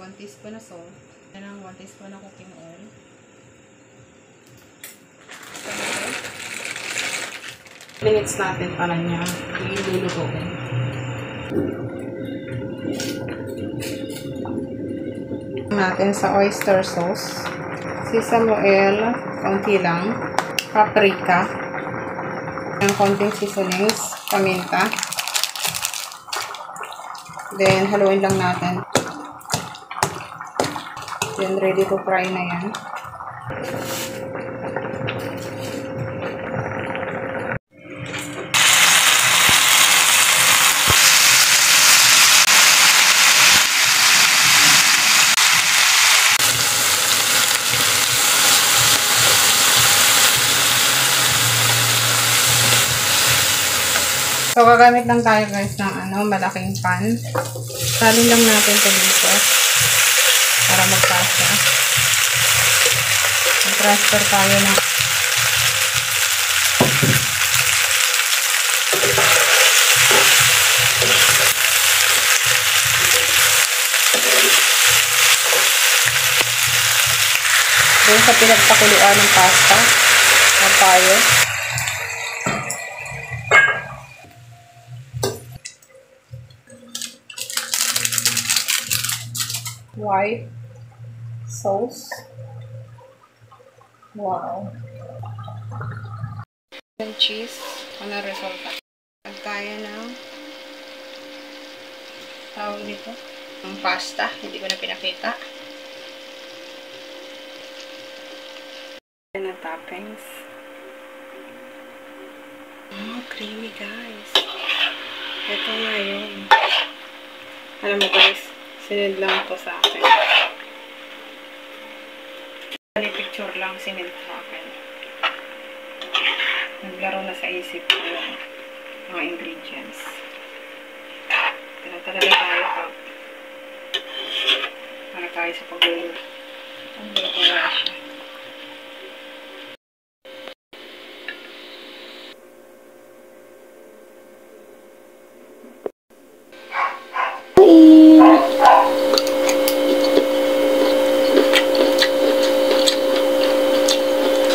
1 teaspoon na salt. Yan ang 1 teaspoon na cooking oil. Minutes natin para niya ilulutuin. Natin sa oyster sauce. Sesame oil, kaunti lang. Paprika. Ang konting seasonings, paminta. Then, haluin lang natin. Then, ready to fry na yan. So, gagamit lang tayo guys ng malaking pan. Salin lang natin ito dito para magpasa. Mag-transfer tayo ng doon sa pinagpakuluan ng pasta ng tayo. White sauce. Wow. Yung cheese. Ano resulta? Pag tayo ng tawag nito. Ang pasta. Hindi ko na pinakita. Ayan ang toppings. Oh, creamy guys. Ito na yun. Alam mo guys, sinend lang ito sa akin. Picture lang sinend sa akin. Naglaro na sa isip ko yung mga ingredients. Talaga tayo para tayo sa pagluluto. Ang luto na siya.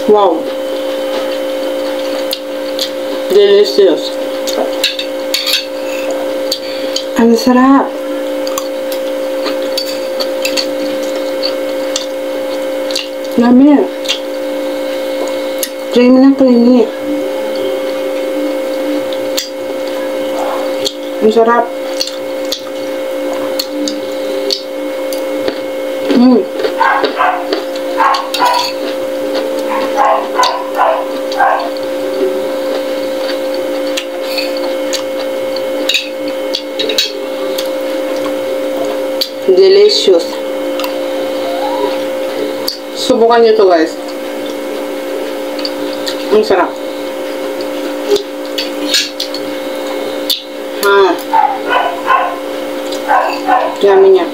Wow! Delicious! Ang sarap! Yummy! Creamy na creamy! Ang sarap! Delicious. Subukan nyo to guys. Ang sarap. Yummy niya.